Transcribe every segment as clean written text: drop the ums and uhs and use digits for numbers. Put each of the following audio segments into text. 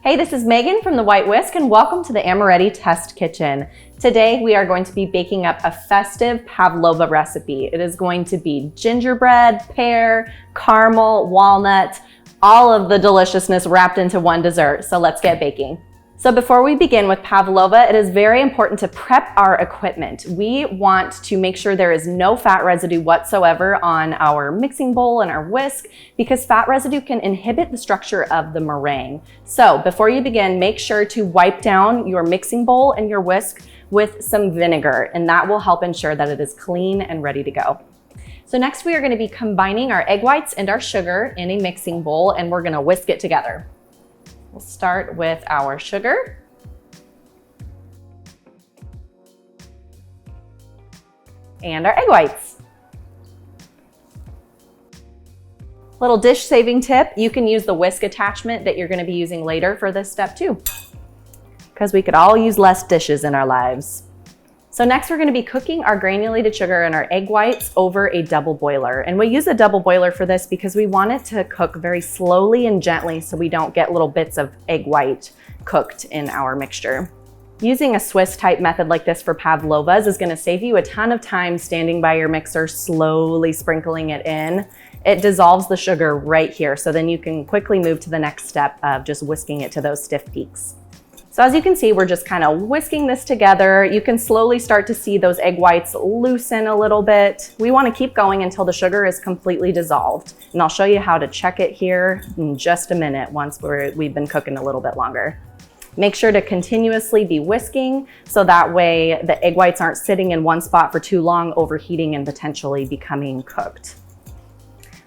Hey, this is Megan from the White Whisk and welcome to the Amoretti Test Kitchen. Today we are going to be baking up a festive pavlova recipe. It is going to be gingerbread, pear, caramel, walnut, all of the deliciousness wrapped into one dessert. So let's get baking. So before we begin with pavlova, it is very important to prep our equipment. We want to make sure there is no fat residue whatsoever on our mixing bowl and our whisk because fat residue can inhibit the structure of the meringue. So before you begin, make sure to wipe down your mixing bowl and your whisk with some vinegar, and that will help ensure that it is clean and ready to go. So next we are going to be combining our egg whites and our sugar in a mixing bowl, and we're going to whisk it together. We'll start with our sugar. And our egg whites. Little dish saving tip, you can use the whisk attachment that you're going to be using later for this step too, because we could all use less dishes in our lives. So next we're going to be cooking our granulated sugar and our egg whites over a double boiler. And we use a double boiler for this because we want it to cook very slowly and gently so we don't get little bits of egg white cooked in our mixture. Using a Swiss type method like this for pavlovas is going to save you a ton of time standing by your mixer, slowly sprinkling it in. It dissolves the sugar right here, so then you can quickly move to the next step of just whisking it to those stiff peaks. So as you can see, we're just kind of whisking this together. You can slowly start to see those egg whites loosen a little bit. We want to keep going until the sugar is completely dissolved. And I'll show you how to check it here in just a minute once we've been cooking a little bit longer. Make sure to continuously be whisking so that way the egg whites aren't sitting in one spot for too long, overheating and potentially becoming cooked.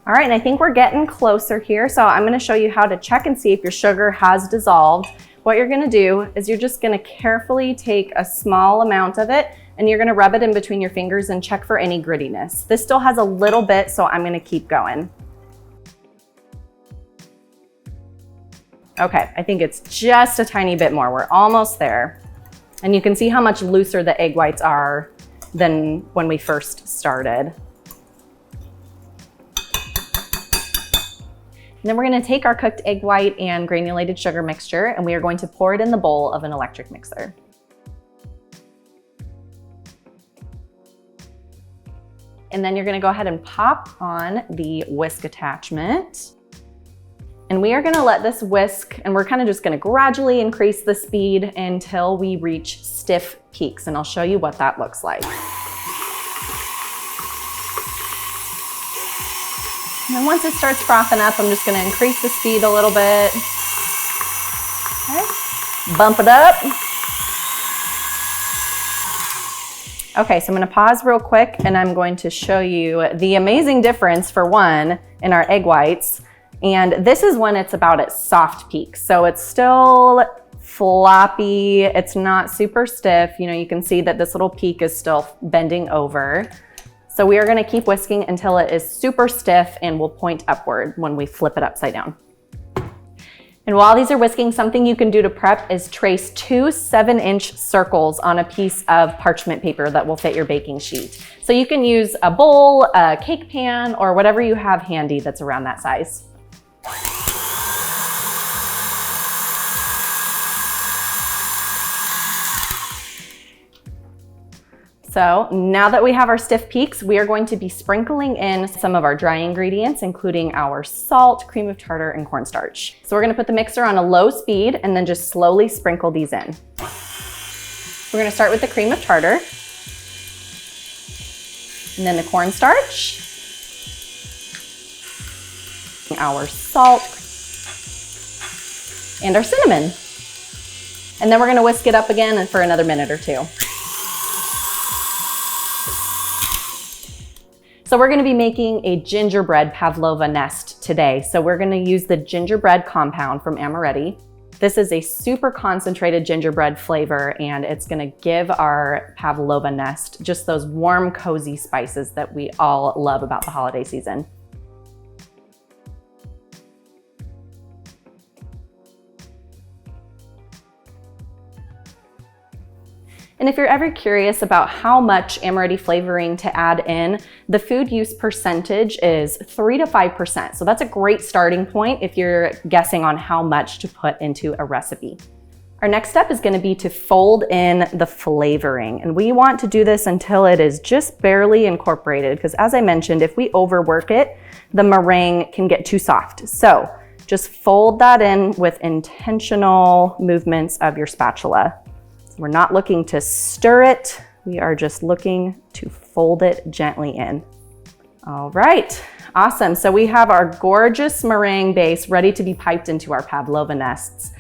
All right, and I think we're getting closer here. So I'm going to show you how to check and see if your sugar has dissolved. What you're gonna do is you're just gonna carefully take a small amount of it and you're gonna rub it in between your fingers and check for any grittiness. This still has a little bit, so I'm gonna keep going. Okay, I think it's just a tiny bit more. We're almost there. And you can see how much looser the egg whites are than when we first started. And then we're going to take our cooked egg white and granulated sugar mixture and we are going to pour it in the bowl of an electric mixer. And then you're going to go ahead and pop on the whisk attachment. And we are going to let this whisk, and we're kind of just going to gradually increase the speed until we reach stiff peaks. And I'll show you what that looks like. And then once it starts frothing up, I'm just going to increase the speed a little bit. Okay, bump it up. Okay, so I'm going to pause real quick and I'm going to show you the amazing difference for one in our egg whites. And this is when it's about its soft peak. So it's still floppy. It's not super stiff. You know, you can see that this little peak is still bending over. So we are going to keep whisking until it is super stiff and will point upward when we flip it upside down. And while these are whisking, something you can do to prep is trace 2 7-inch circles on a piece of parchment paper that will fit your baking sheet. So you can use a bowl, a cake pan, or whatever you have handy that's around that size. So now that we have our stiff peaks, we are going to be sprinkling in some of our dry ingredients, including our salt, cream of tartar, and cornstarch. So we're gonna put the mixer on a low speed and then just slowly sprinkle these in. We're gonna start with the cream of tartar, and then the cornstarch, our salt, and our cinnamon. And then we're gonna whisk it up again for another minute or two. So we're gonna be making a gingerbread pavlova nest today. So we're gonna use the Gingerbread Compound from Amoretti. This is a super concentrated gingerbread flavor and it's gonna give our pavlova nest just those warm, cozy spices that we all love about the holiday season. And if you're ever curious about how much Amoretti flavoring to add in, the food use percentage is 3 to 5%. So that's a great starting point if you're guessing on how much to put into a recipe. Our next step is going to be to fold in the flavoring. And we want to do this until it is just barely incorporated, because as I mentioned, if we overwork it, the meringue can get too soft. So just fold that in with intentional movements of your spatula. We're not looking to stir it. We are just looking to fold it gently in. All right, awesome. So we have our gorgeous meringue base ready to be piped into our pavlova nests.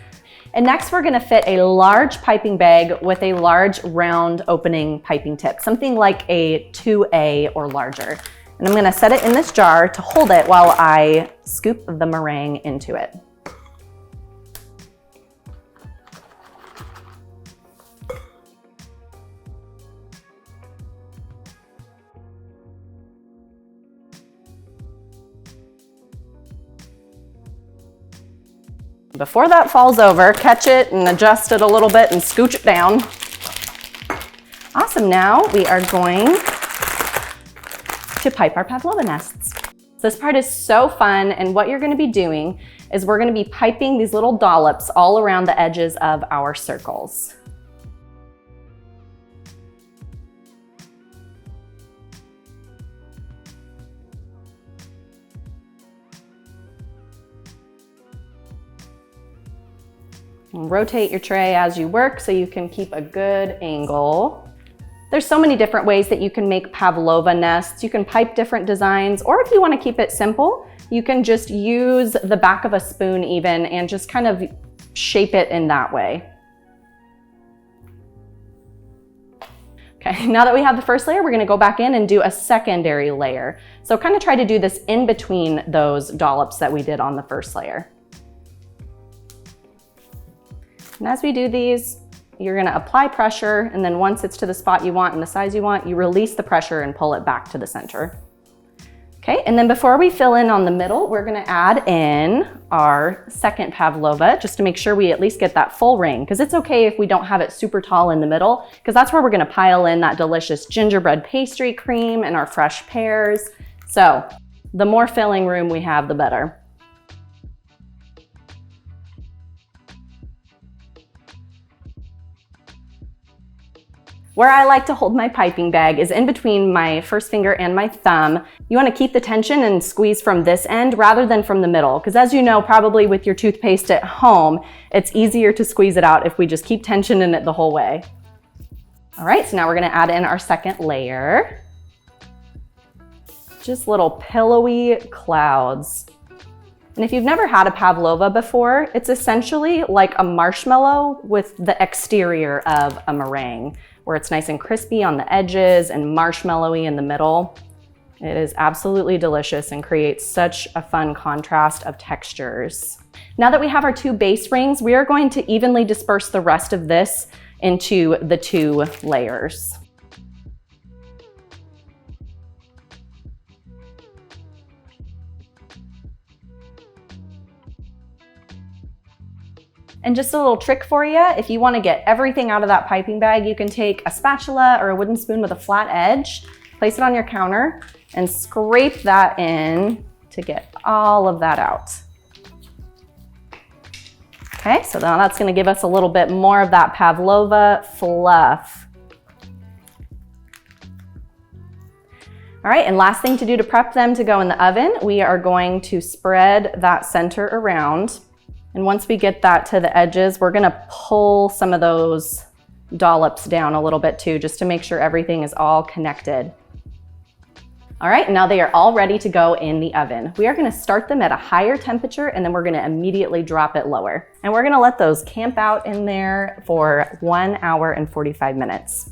And next we're gonna fit a large piping bag with a large round opening piping tip, something like a 2A or larger. And I'm gonna set it in this jar to hold it while I scoop the meringue into it. Before that falls over, catch it and adjust it a little bit and scooch it down. Awesome, now we are going to pipe our pavlova nests. This part is so fun, and what you're gonna be doing is we're gonna be piping these little dollops all around the edges of our circles. Rotate your tray as you work so you can keep a good angle. There's so many different ways that you can make pavlova nests. You can pipe different designs, or if you want to keep it simple, you can just use the back of a spoon even and just kind of shape it in that way. Okay, now that we have the first layer, we're gonna go back in and do a secondary layer. So kind of try to do this in between those dollops that we did on the first layer. And as we do these, you're gonna apply pressure, and then once it's to the spot you want and the size you want, you release the pressure and pull it back to the center. Okay, and then before we fill in on the middle, we're gonna add in our second pavlova, just to make sure we at least get that full ring, because it's okay if we don't have it super tall in the middle, because that's where we're gonna pile in that delicious gingerbread pastry cream and our fresh pears. So the more filling room we have, the better. Where I like to hold my piping bag is in between my first finger and my thumb. You want to keep the tension and squeeze from this end rather than from the middle, because as you know, probably with your toothpaste at home, it's easier to squeeze it out if we just keep tension in it the whole way. All right, so now we're going to add in our second layer. Just little pillowy clouds. And if you've never had a pavlova before, it's essentially like a marshmallow with the exterior of a meringue, where it's nice and crispy on the edges and marshmallowy in the middle. It is absolutely delicious and creates such a fun contrast of textures. Now that we have our two base rings, we are going to evenly disperse the rest of this into the two layers. And just a little trick for you, if you want to get everything out of that piping bag, you can take a spatula or a wooden spoon with a flat edge, place it on your counter, and scrape that in to get all of that out. Okay, so now that's going to give us a little bit more of that pavlova fluff. All right, and last thing to do to prep them to go in the oven, we are going to spread that center around. And once we get that to the edges, we're gonna pull some of those dollops down a little bit too, just to make sure everything is all connected. All right, now they are all ready to go in the oven. We are gonna start them at a higher temperature, and then we're gonna immediately drop it lower. And we're gonna let those camp out in there for 1 hour and 45 minutes.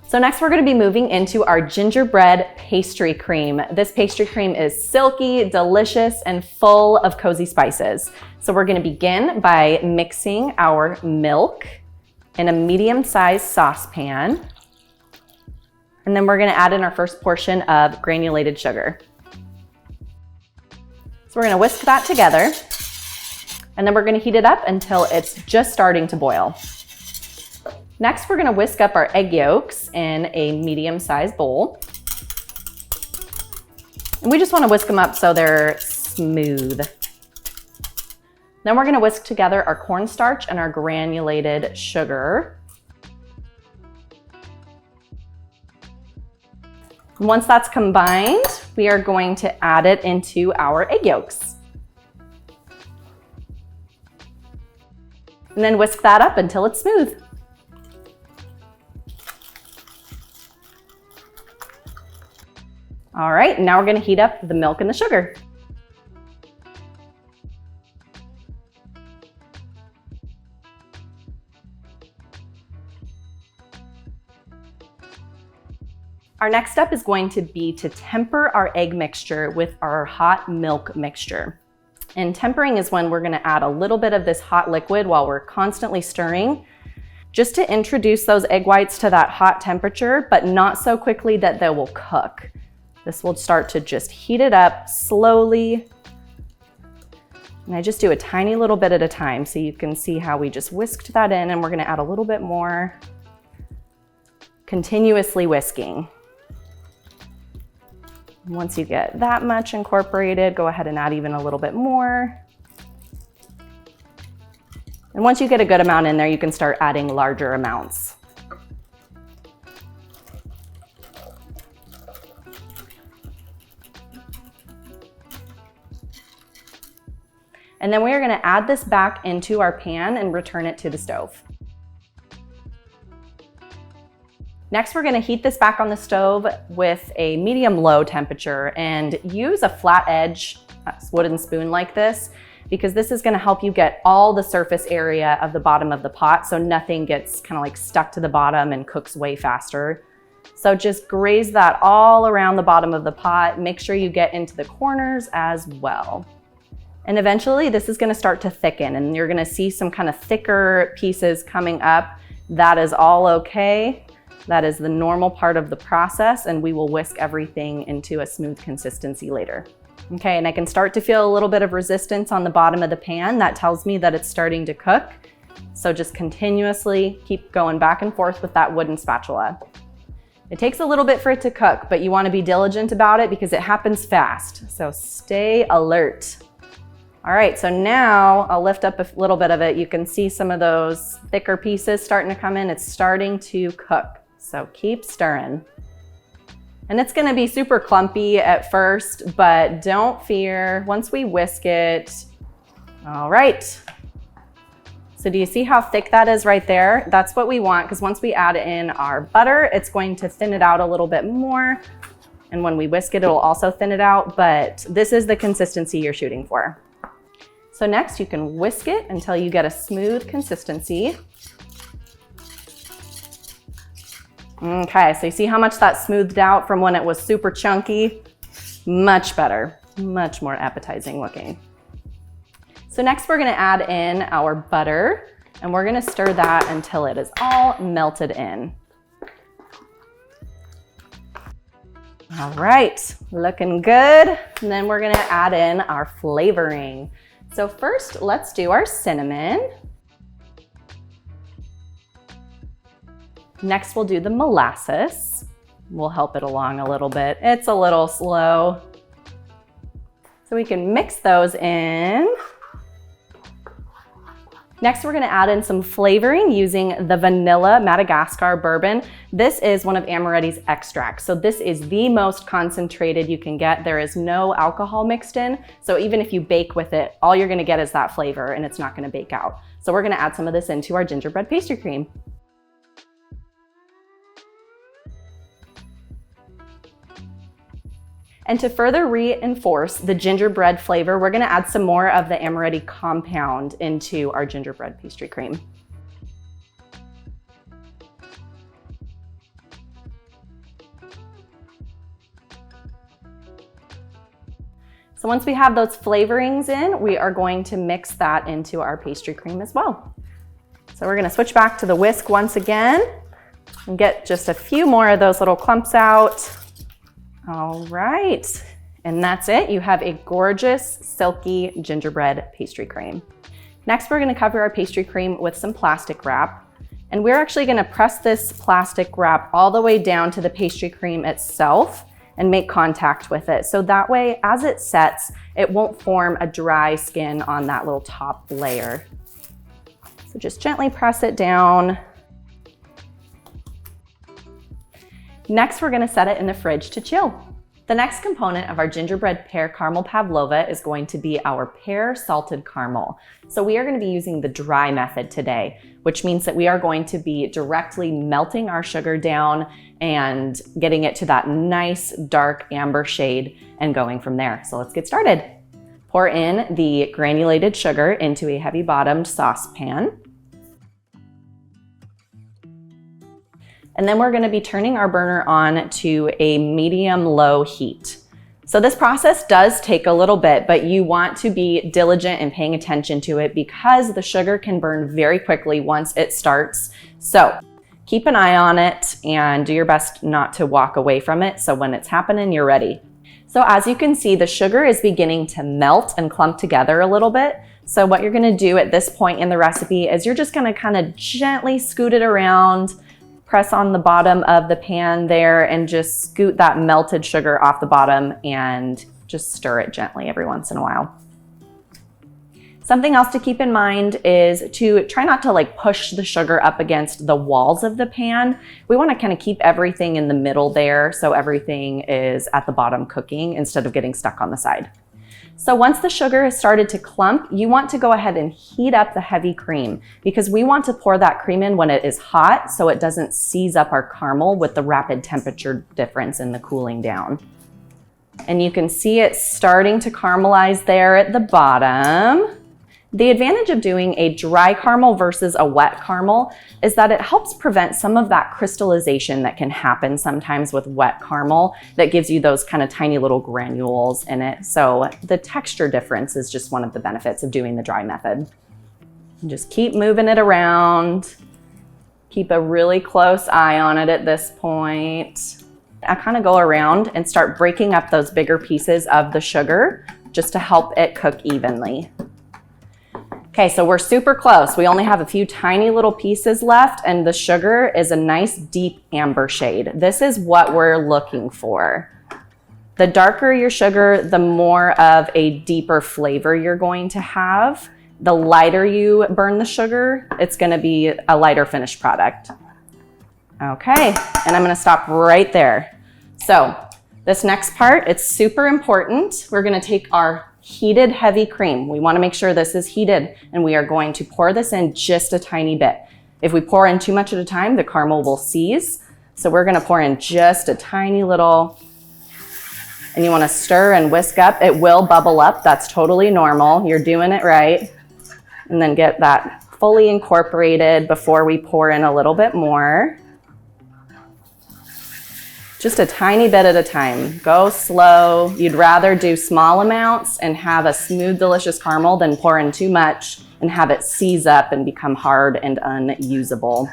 So next we're gonna be moving into our gingerbread pastry cream. This pastry cream is silky, delicious, and full of cozy spices. So we're gonna begin by mixing our milk in a medium-sized saucepan. And then we're gonna add in our first portion of granulated sugar. So we're gonna whisk that together, and then we're gonna heat it up until it's just starting to boil. Next, we're gonna whisk up our egg yolks in a medium-sized bowl. And we just wanna whisk them up so they're smooth. Then we're gonna whisk together our cornstarch and our granulated sugar. Once that's combined, we are going to add it into our egg yolks. And then whisk that up until it's smooth. All right, now we're gonna heat up the milk and the sugar. Our next step is going to be to temper our egg mixture with our hot milk mixture. And tempering is when we're gonna add a little bit of this hot liquid while we're constantly stirring, just to introduce those egg whites to that hot temperature, but not so quickly that they will cook. This will start to just heat it up slowly. And I just do a tiny little bit at a time so you can see how we just whisked that in, and we're gonna add a little bit more, continuously whisking. Once you get that much incorporated, go ahead and add even a little bit more. And once you get a good amount in there, you can start adding larger amounts. And then we are gonna add this back into our pan and return it to the stove. Next, we're gonna heat this back on the stove with a medium-low temperature and use a flat edge wooden spoon like this, because this is gonna help you get all the surface area of the bottom of the pot so nothing gets kind of like stuck to the bottom and cooks way faster. So just graze that all around the bottom of the pot. Make sure you get into the corners as well. And eventually this is gonna start to thicken and you're gonna see some kind of thicker pieces coming up. That is all okay. That is the normal part of the process, and we will whisk everything into a smooth consistency later. Okay, and I can start to feel a little bit of resistance on the bottom of the pan. That tells me that it's starting to cook. So just continuously keep going back and forth with that wooden spatula. It takes a little bit for it to cook, but you want to be diligent about it because it happens fast. So stay alert. All right, so now I'll lift up a little bit of it. You can see some of those thicker pieces starting to come in. It's starting to cook. So keep stirring. And it's gonna be super clumpy at first, but don't fear, once we whisk it. All right. So do you see how thick that is right there? That's what we want, because once we add in our butter, it's going to thin it out a little bit more. And when we whisk it, it'll also thin it out, but this is the consistency you're shooting for. So next you can whisk it until you get a smooth consistency. Okay, so you see how much that smoothed out from when it was super chunky? Much better, much more appetizing looking. So next we're gonna add in our butter and we're gonna stir that until it is all melted in. All right, looking good. And then we're gonna add in our flavoring. So first, let's do our cinnamon. Next, we'll do the molasses. We'll help it along a little bit. It's a little slow. So we can mix those in. Next, we're gonna add in some flavoring using the vanilla Madagascar bourbon. This is one of Amoretti's extracts. So this is the most concentrated you can get. There is no alcohol mixed in. So even if you bake with it, all you're gonna get is that flavor and it's not gonna bake out. So we're gonna add some of this into our gingerbread pastry cream. And to further reinforce the gingerbread flavor, we're gonna add some more of the Amoretti compound into our gingerbread pastry cream. So once we have those flavorings in, we are going to mix that into our pastry cream as well. So we're gonna switch back to the whisk once again and get just a few more of those little clumps out. All right, and that's it. You have a gorgeous, silky gingerbread pastry cream. Next, we're gonna cover our pastry cream with some plastic wrap. And we're actually gonna press this plastic wrap all the way down to the pastry cream itself and make contact with it. So that way, as it sets, it won't form a dry skin on that little top layer. So just gently press it down. Next, we're gonna set it in the fridge to chill. The next component of our gingerbread pear caramel pavlova is going to be our pear salted caramel. So we are going to be using the dry method today, which means that we are going to be directly melting our sugar down and getting it to that nice dark amber shade and going from there. So let's get started. Pour in the granulated sugar into a heavy bottomed saucepan. And then we're gonna be turning our burner on to a medium-low heat. So this process does take a little bit, but you want to be diligent in paying attention to it because the sugar can burn very quickly once it starts. So keep an eye on it and do your best not to walk away from it. So when it's happening, you're ready. So as you can see, the sugar is beginning to melt and clump together a little bit. So what you're gonna do at this point in the recipe is you're just gonna kind of gently scoot it around, press on the bottom of the pan there and just scoot that melted sugar off the bottom and just stir it gently every once in a while. Something else to keep in mind is to try not to push the sugar up against the walls of the pan. We want to kind of keep everything in the middle there so everything is at the bottom cooking instead of getting stuck on the side. So once the sugar has started to clump, you want to go ahead and heat up the heavy cream because we want to pour that cream in when it is hot so it doesn't seize up our caramel with the rapid temperature difference in the cooling down. And you can see it starting to caramelize there at the bottom. The advantage of doing a dry caramel versus a wet caramel is that it helps prevent some of that crystallization that can happen sometimes with wet caramel that gives you those kind of tiny little granules in it. So the texture difference is just one of the benefits of doing the dry method. And just keep moving it around. Keep a really close eye on it at this point. I kind of go around and start breaking up those bigger pieces of the sugar just to help it cook evenly. Okay, so we're super close. We only have a few tiny little pieces left and the sugar is a nice deep amber shade. This is what we're looking for. The darker your sugar, the more of a deeper flavor you're going to have. The lighter you burn the sugar, it's gonna be a lighter finished product. Okay, and I'm gonna stop right there. So this next part, it's super important. We're gonna take our heated heavy cream. We want to make sure this is heated and we are going to pour this in just a tiny bit. If we pour in too much at a time, the caramel will seize. So we're going to pour in just a tiny little, and you want to stir and whisk up. It will bubble up. That's totally normal. You're doing it right. And then get that fully incorporated before we pour in a little bit more. Just a tiny bit at a time. Go slow. You'd rather do small amounts and have a smooth, delicious caramel than pour in too much and have it seize up and become hard and unusable.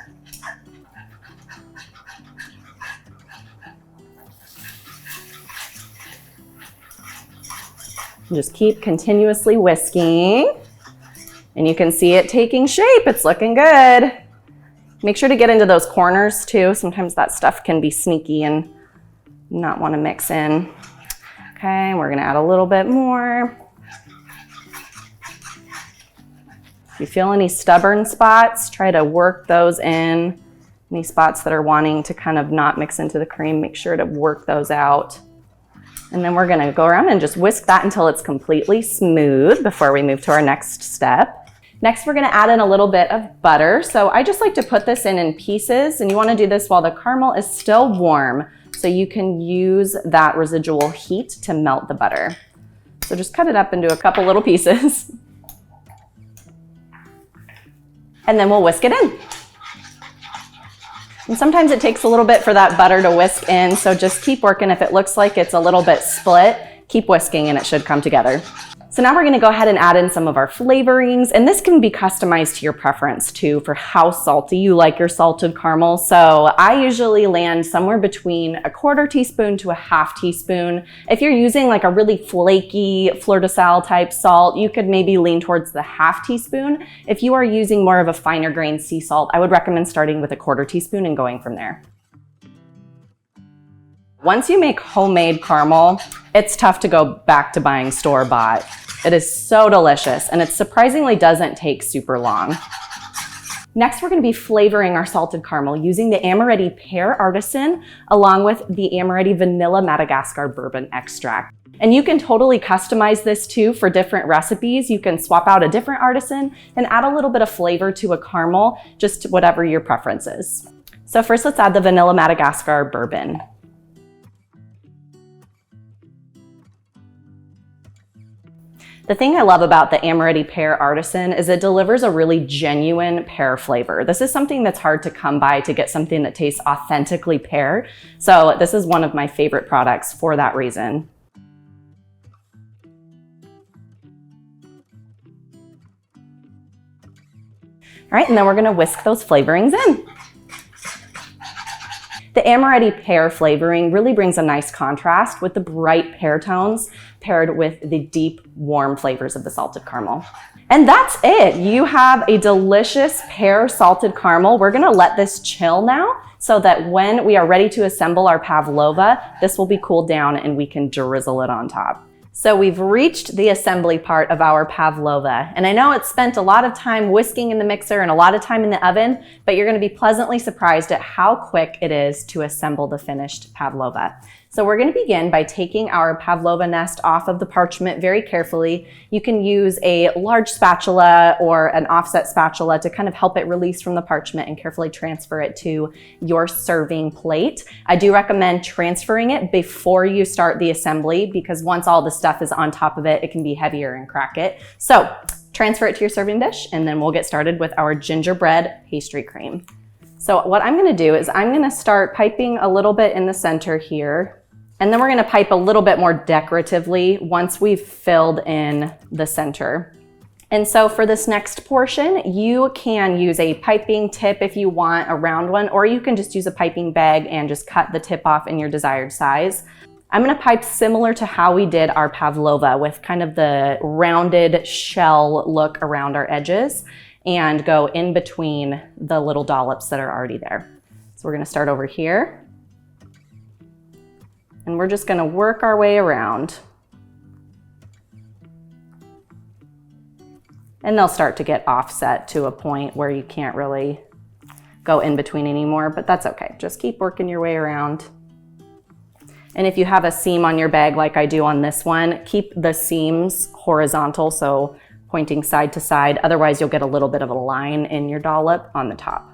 Just keep continuously whisking. And you can see it taking shape. It's looking good. Make sure to get into those corners too. Sometimes that stuff can be sneaky and not want to mix in. Okay, we're gonna add a little bit more. If you feel any stubborn spots, try to work those in. Any spots that are wanting to kind of not mix into the cream, make sure to work those out. And then we're gonna go around and just whisk that until it's completely smooth before we move to our next step. Next, we're gonna add in a little bit of butter. So I just like to put this in pieces, and you wanna do this while the caramel is still warm so you can use that residual heat to melt the butter. So just cut it up into a couple little pieces. And then we'll whisk it in. And sometimes it takes a little bit for that butter to whisk in, so just keep working. If it looks like it's a little bit split, keep whisking and it should come together. So now we're gonna go ahead and add in some of our flavorings, and this can be customized to your preference too for how salty you like your salted caramel. So I usually land somewhere between a 1/4 teaspoon to a 1/2 teaspoon. If you're using like a really flaky fleur de sel type salt, you could maybe lean towards the 1/2 teaspoon. If you are using more of a finer grain sea salt, I would recommend starting with a 1/4 teaspoon and going from there. Once you make homemade caramel, it's tough to go back to buying store-bought. It is so delicious, and it surprisingly doesn't take super long. Next, we're gonna be flavoring our salted caramel using the Amoretti Pear Artisan along with the Amoretti Vanilla Madagascar Bourbon extract. And you can totally customize this too for different recipes. You can swap out a different artisan and add a little bit of flavor to a caramel, just whatever your preference is. So first, let's add the Vanilla Madagascar Bourbon. The thing I love about the Amoretti Pear Artisan is it delivers a really genuine pear flavor. This is something that's hard to come by to get something that tastes authentically pear. So this is one of my favorite products for that reason. All right, and then we're gonna whisk those flavorings in. The Amoretti pear flavoring really brings a nice contrast with the bright pear tones paired with the deep, warm flavors of the salted caramel. And that's it. You have a delicious pear salted caramel. We're gonna let this chill now so that when we are ready to assemble our pavlova, this will be cooled down and we can drizzle it on top. So we've reached the assembly part of our pavlova, and I know it's spent a lot of time whisking in the mixer and a lot of time in the oven, but you're gonna be pleasantly surprised at how quick it is to assemble the finished pavlova. So we're gonna begin by taking our pavlova nest off of the parchment very carefully. You can use a large spatula or an offset spatula to kind of help it release from the parchment and carefully transfer it to your serving plate. I do recommend transferring it before you start the assembly because once all the stuff is on top of it, it can be heavier and crack it. So transfer it to your serving dish and then we'll get started with our gingerbread pastry cream. So what I'm gonna do is I'm gonna start piping a little bit in the center here. And then we're gonna pipe a little bit more decoratively once we've filled in the center. And so for this next portion, you can use a piping tip if you want, a round one, or you can just use a piping bag and just cut the tip off in your desired size. I'm gonna pipe similar to how we did our pavlova with kind of the rounded shell look around our edges and go in between the little dollops that are already there. So we're gonna start over here. And we're just gonna work our way around. And they'll start to get offset to a point where you can't really go in between anymore, but that's okay. Just keep working your way around. And if you have a seam on your bag like I do on this one, keep the seams horizontal, so pointing side to side. Otherwise, you'll get a little bit of a line in your dollop on the top.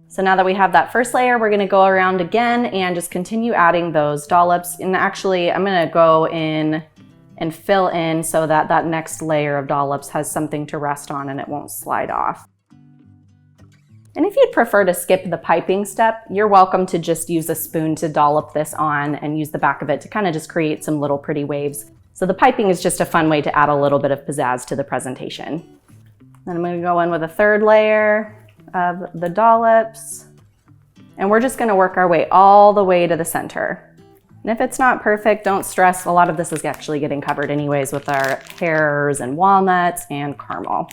So now that we have that first layer, we're gonna go around again and just continue adding those dollops. And actually, I'm gonna go in and fill in so that that next layer of dollops has something to rest on and it won't slide off. And if you'd prefer to skip the piping step, you're welcome to just use a spoon to dollop this on and use the back of it to kind of just create some little pretty waves. So the piping is just a fun way to add a little bit of pizzazz to the presentation. Then I'm gonna go in with a third layer of the dollops. And we're just gonna work our way all the way to the center. And if it's not perfect, don't stress. A lot of this is actually getting covered anyways with our pears and walnuts and caramel.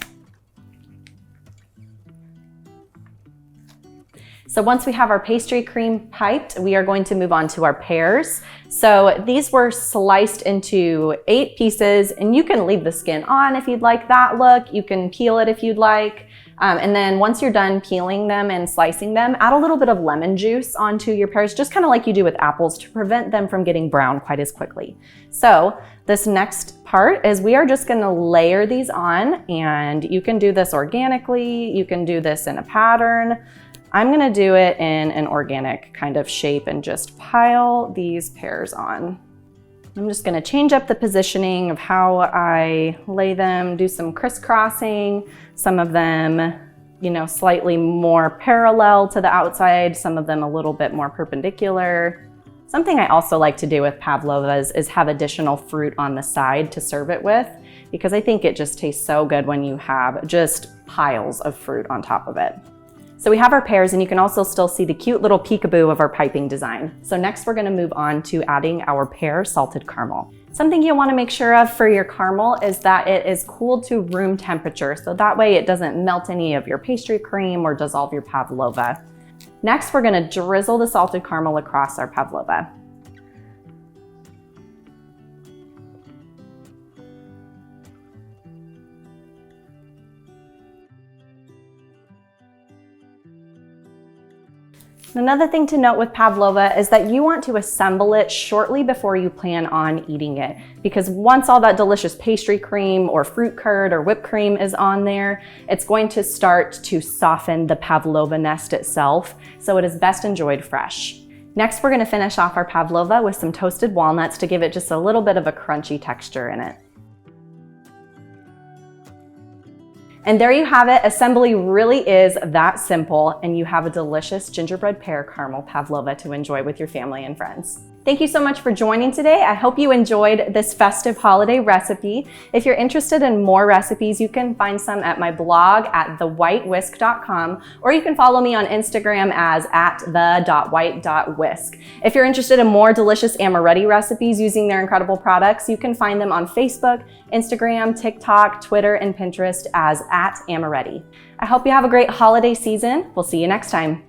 So once we have our pastry cream piped, we are going to move on to our pears. So these were sliced into 8 pieces, and you can leave the skin on if you'd like that look. You can peel it if you'd like. And then once you're done peeling them and slicing them, add a little bit of lemon juice onto your pears, just kind of like you do with apples to prevent them from getting brown quite as quickly. So this next part is we are just gonna layer these on, and you can do this organically, you can do this in a pattern. I'm gonna do it in an organic kind of shape and just pile these pears on. I'm just gonna change up the positioning of how I lay them, do some crisscrossing, some of them slightly more parallel to the outside, some of them a little bit more perpendicular. Something I also like to do with pavlovas is have additional fruit on the side to serve it with, because I think it just tastes so good when you have just piles of fruit on top of it. So we have our pears, and you can also still see the cute little peekaboo of our piping design. So next we're gonna move on to adding our pear salted caramel. Something you wanna make sure of for your caramel is that it is cooled to room temperature, so that way it doesn't melt any of your pastry cream or dissolve your pavlova. Next, we're gonna drizzle the salted caramel across our pavlova. Another thing to note with pavlova is that you want to assemble it shortly before you plan on eating it, because once all that delicious pastry cream or fruit curd or whipped cream is on there, it's going to start to soften the pavlova nest itself, so it is best enjoyed fresh. Next, we're going to finish off our pavlova with some toasted walnuts to give it just a little bit of a crunchy texture in it. And there you have it. Assembly really is that simple, and you have a delicious gingerbread pear caramel pavlova to enjoy with your family and friends. Thank you so much for joining today. I hope you enjoyed this festive holiday recipe. If you're interested in more recipes, you can find some at my blog at thewhitewhisk.com, or you can follow me on Instagram as @the.white.whisk. If you're interested in more delicious Amoretti recipes using their incredible products, you can find them on Facebook, Instagram, TikTok, Twitter, and Pinterest as @Amoretti. I hope you have a great holiday season. We'll see you next time.